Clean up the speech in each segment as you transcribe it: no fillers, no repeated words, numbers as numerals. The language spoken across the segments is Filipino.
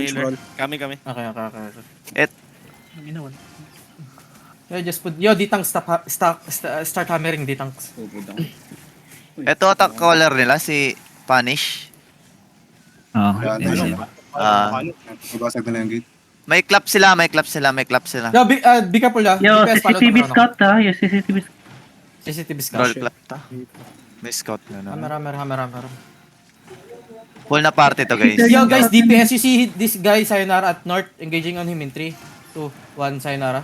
healer. roll. Kami. Okay. Et, Yo, just put, yo, ditang start hammering ditangs. eto attack caller nila, si Punish. Yan, Nice. nice. Nabasag na lang yung gate. May clap sila. Yo, be careful ah. Yo, DPS follow CCTV the scout ha. Yo, CCTV scout. CCTV Roll scout. clap ta. May scout na Hammer. Full na party to guys. Yo guys, DPS, you see this guy Sayonara at north, engaging on him in 3, 2, 1, Sayonara.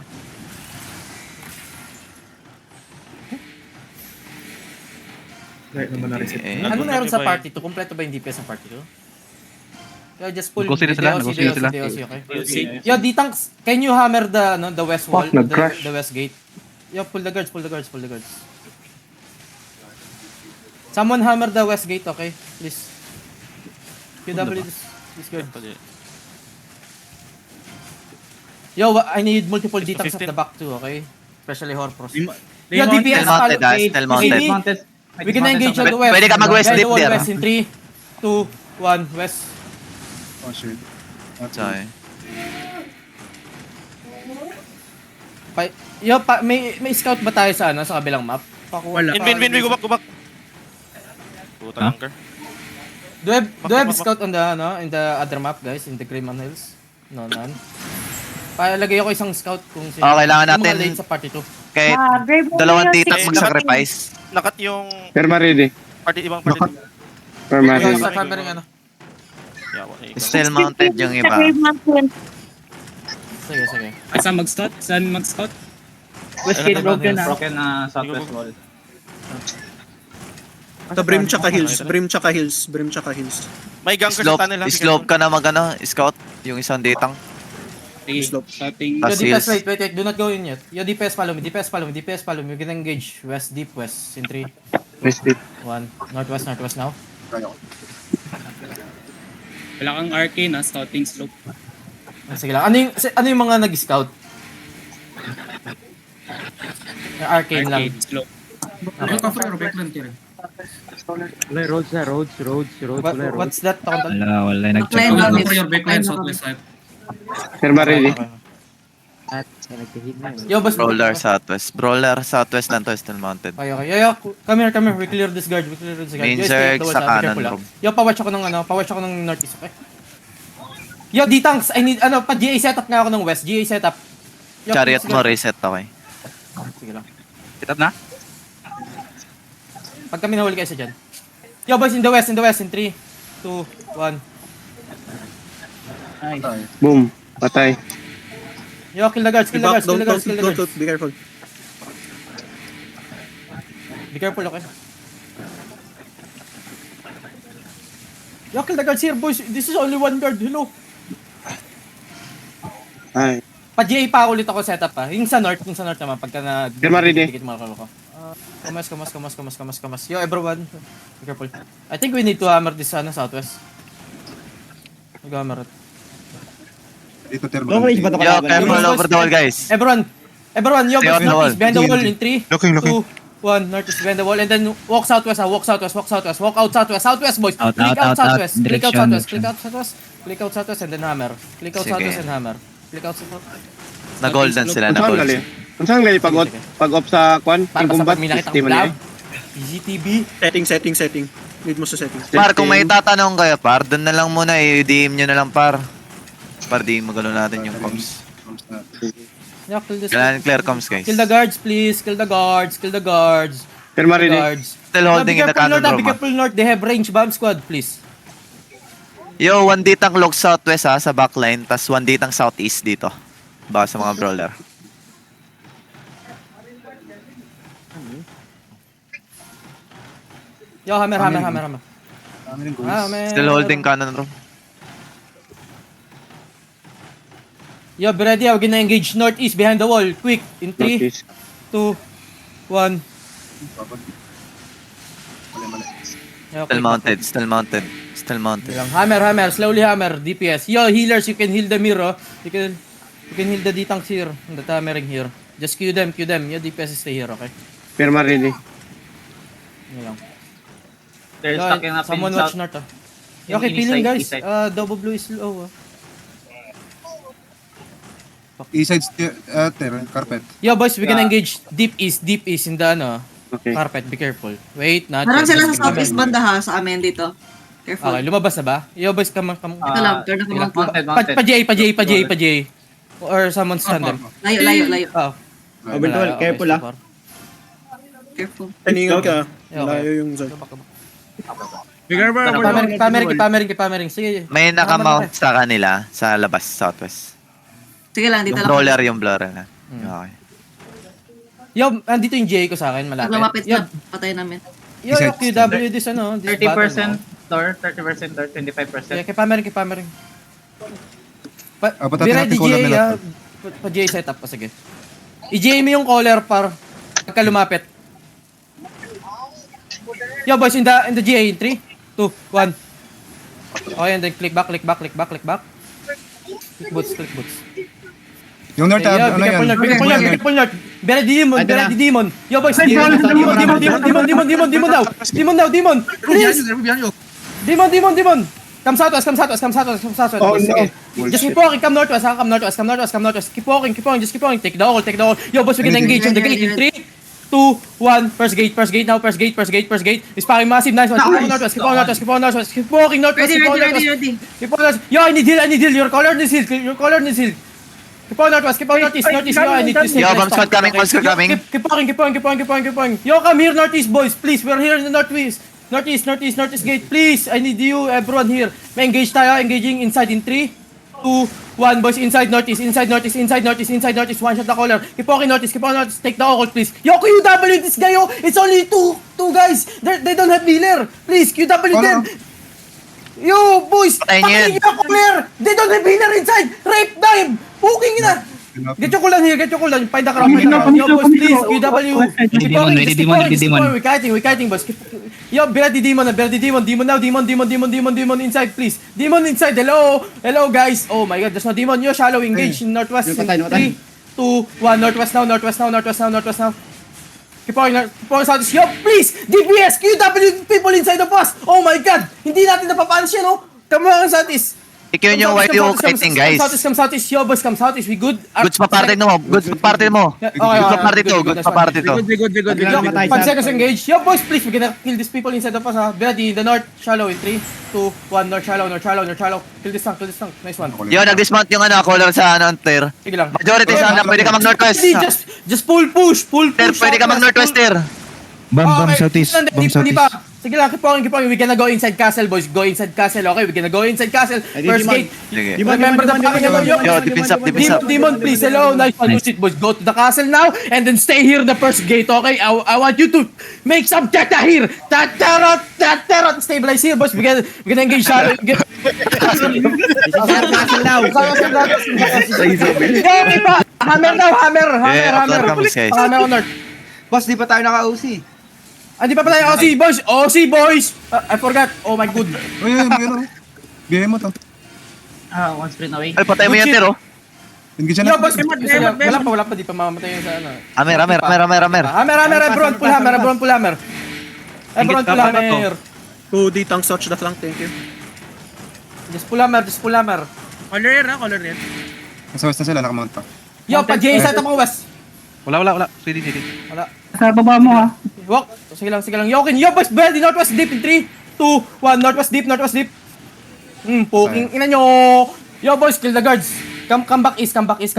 Right naman na reset. Ano meron sa party 2? Kompleto ba yung DPS sa party 2? Yo, just pull. Nagko sila sila, DOC, nagko sila. DOC, okay? Yo, Ditangs, can you hammer the west wall, the west gate? Yo, pull the guards. Someone hammer the west gate, okay? Please. QW this guard. Yo, I need multiple Ditangs at the back too, okay? Especially Horpros. Yo, DPS, Still mounted. we can engage on the west. Pwede ka mag-west Behind the dip wall, there. west in 3, 2, 1, west. Oh shit. Sorry. Yo, may scout ba tayo sa sa kabilang map? Wala. Win, go back. Puta Huh? lang, Do I have scout on the in the other map, guys, in the Greyman Hills? No, none. Palagay ako isang scout kung sino. Kailangan yung mga natin- late sa party 2. Kahit dalawang titak mag-sacrifice. Nakat yung Perma ready. ibang party. Perma Yo, ready. start hammering ano. Still mounted yung iba. Sige. Saan mag-scout? Westgate broken ha. Broken na southwest wall. Ito, Brim tsaka Hills. May gang slope ka na scout yung isang ditang. Slope. Starting. Yo, Tas DPS, heals. wait, do not go in yet. Yo, DPS, follow me. We can engage west, deep west, in 3, West deep. 1. Northwest now. Kaya ko. Wala kang arcane ha, scouting slope. Sige lang. Ano yung mga nag-scout? Arcane lang. Arcane slope. What's that? Wala, nag-check. Perma ready. Yo, bas. Brawler southwest lang to, still mounted. Okay. Yo, come here. We clear this guard. Main Yo, stay zerg close, sa be kanan, careful, bro. Yo, pawatch ako ng northeast, okay? Yo, D-Tanks, I need, pa-GA setup nga ako ng west. GA setup. Yo, Chariot sige mo, lang. reset, okay. Sige lang. Kitat na? Pag kami nahuli kayo sa dyan. Yo, boys, in the west, in 3, 2, 1. Boom. Patay. Yo, kill the guards. Don't loot. Be careful. Be careful, okay? Yo, kill the guards here, boys. This is only one guard. Hello. Ay. Pa-GA pa ulit ako setup pa. Yung sa north naman pagka na Firma ready. dikit mo ako. Kamas. Yo, everyone. Be careful. I think we need to hammer this southwest. Mag-hammer it. Dito termo. Long range ba ito Yo, careful over the wall, guys. Everyone, yo, Stay boys, on the northeast, behind the wall. wall in 3, Looking. 2, 1, northeast, behind the wall, and then walk southwest, walk out southwest, boys. Out, Click out, out southwest, out. click out Direction. southwest, and then hammer. Click out Sige. southwest and hammer. Click out southwest. Na-golden sila, Kung saan gali? Kung saan gali pag-off sa kwan? Para Yung sa combat? pag may nakita System kong niya lab, EGTB. Setting. Need mo sa setting. Par, kung may tatanong kayo, par, doon na lang muna, i-DM nyo na lang, par. Par, di magano natin yung comms. Yeah, kill this. Kailangan clear comms, guys. Kill the guards, please. Kill the guards. Perma ready. Still holding in the cannon room, Be careful, north. They have range bomb squad, please. Yo, 1 ditang log southwest ha, sa backline, tas 1 ditang southeast dito. Baka sa mga brawler. Yo, hammer. Still holding cannon room. Yo, be ready. We're gonna engage northeast behind the wall. Quick. In 3, Northeast. 2, 1. Still mounted. Hammer. Slowly hammer. DPS. Yo, healers, you can heal them here, oh. You can heal the Ditangs here. The hammering here. Just Q them. Yo, DPS stay here, okay? Perma ready. Yun lang. They're Yo, stuck in up someone in watch south. north, oh. Yung Okay, east peeling, side, guys. east side. Double blue is low, oh. East side, carpet. Yo, boys, we can engage deep east in the, Okay. carpet. Be careful. Wait, not Parang yet. sila sa southeast banda ha, sa amin dito. Careful. Okay, lumabas na ba? Yo, boys, come. Ito lang, turn na kumount. Pa J. Or someone stand them. Layo. Oh. Overall, careful ah. Careful. Taningan ka. Okay. Layo yung zone. Pamering. Sige. May nakamount sa kanila sa labas, southwest. Sige lang, dito Yung lang. brawler yung blurrer na. Okay. Yo, andito yung J ko sa akin, Pag malapit. lumapit Yo, na, patay namin. yo, QW, this ano, this 30% battle, door, 30% door, 25%. Yeah, kay Pamering. Patatin Be ready, natin color J, nila. Pa-J setup pa, sige. I-J mo yung caller par pagka lumapit. Yo, boys, in the GA, in 3, 2, 1. Okay, and then click back. Click boots. Yung north, Okay, yo, ano yan? be careful north. Be ready, demon. Yo, boys, demon now. Please. Demon. Come southwest. Oh, Boys, no. sige. Just keep walking, come northwest. Keep walking, just keep walking. Take the wall. Yo, boys, we can engage on the gate in 3, 2, 1. First gate now. First gate. It's fucking massive. Nice one. Keep on northwest. Keep walking northwest. Ready. Keep on northwest. Yo, I need heal. Your color needs heal. Keep on northwest. Yo, I need to save. Yo, bomb squad coming. Keep walking. Yo, come here, northeast, boys. Please, we're here in the northeast. Northeast gate, please. I need you, everyone here. May engage tayo. Engaging inside in 3, 2, 1. Boys, inside northeast. One shot the caller. Keep walking northeast. Take the occult, please. Yo, QW, this guy, yo. It's only two guys. They don't have healer. Please, QW them. Yo, boys. Patayin niyo yan. Patayin niyo, caller. They don't have healer inside. Rape dive. Booking na. Get your cooldown here. Find the crowd. Yo, boys, please. QW. Ready demon. We're kiting, boys. Yo, ready demon. Demon now. Demon inside, please. Demon inside. Hello, guys. Oh my God, there's no demon. Yo, shallow engage in northwest. 3, 2, 1. Northwest now. Keep on southeast. Yo, please. DPS. QW people inside of us. Oh my God. Hindi natin napapansin, no? Come on, southeast. Ikaw yung white yung kiting, guys. Come southeast. Yo, boys, come southeast. We good? Goods pa party mo. Goods pa party to. Yo, 5 seconds engage. Yo, boys, please, we're gonna kill these people inside of us, ha. Be ready, the north, shallow, in 3, 2, 1, north, shallow. Kill this tank. Nice one. Yo, nag-dismount yung caller sa Anter. Sige lang. Majority sa pwede ka mag-northwest. Just pull push. Ter, pwede ka mag-northwest, Ter. Bomb southeast. Hindi pa. Sige lang, keep on. We gonna go inside castle, boys. Okay? We gonna go inside castle. First gate. Sige. Remember the fucking Yo, defense up. Demon, please. Hello, nice one. Use it, boys. Go to the castle now and then stay here the first gate, okay? I want you to make some tata here. Tatarot. Stabilize here, boys. We gonna engage shallow. Castle now. Okay pa. Hammer now, hammer. Hammer on north. Boss, di pa tayo naka-OC. Andi pa pala yung OC boys. I forgot. Oh my god. Uy, meron. Bigay mo to. One sprint away. Ay, patay mo yan, Ter, oh. Engage Yo, na. boss. Wala pa. Di pa mamamatay yung sa ano. Amer. Hammer. Everyone pull hammer. Everyone pull hammer. 2D tanks touch the flank, thank you. Just pull hammer. Color yan. Nasa west na sila, nakamount pa. Yo, pa-J sa tapang west. Wala. Ready. Wala. Sa baba mo ha. Walk. Sige lang. Yokin. Yo, boys. Ready. Northwest deep in 3, 2, 1. Northwest deep. Poking. Ina nyo. Yo, boys. Kill the guards. Come back east. Patay si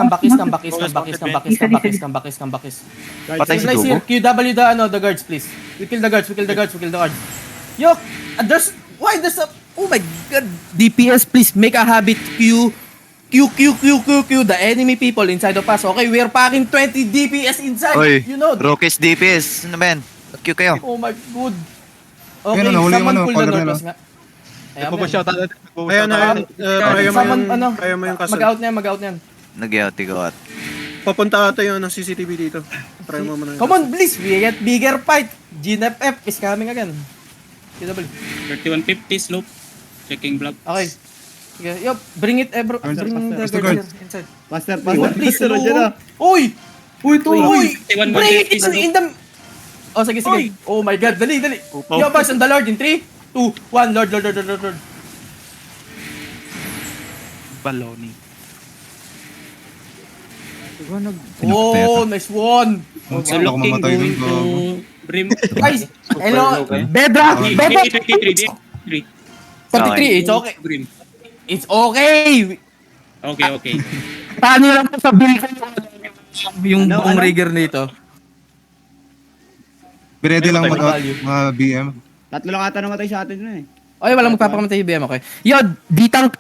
Place here. Dugo. QW the guards, please. We kill the guards. Yo, there's a, oh my God. DPS, please make a habit. Q, the enemy people inside of us. Okay, we're packing 20 DPS inside. Oy, You know. Rokis DPS. Ano ba yan? Q kayo. Oh my God. Okay, Ayun, nahuli yung someone ano, pull the caller northwest nila. nga. Ayan, Ayan na, someone, kaya mo yung castle. mag-out na yan. Nag-out. Papunta ata yung CCTV dito. Try mo muna. Come on, please. We get bigger fight. GNFF is coming again. QW. 3150 slope. Checking block. Okay. Sige, yo, bring it, bro. Bring the Master guard guard. here, inside. Master, Please, hello. Uy! Uy! Bring it in the... Oh, sige. Oh my God, dali. Yo, boys, on the Lord in 3, 2, 1. Lord. Baloney. Oh, nice one. So Ako looking mamatay going dun, to Brim. Guys, hello. Bedrock, Bedrock. 83. 43, it's okay. Brim. It's okay. Okay. Paano lang po sabihin ko yung buong rigger nito? Be ready lang Value. mga BM. Tatlo lang ata namatay sa atin na eh. Ay, walang magpapakamatay yung BM, okay? Yo, Ditang,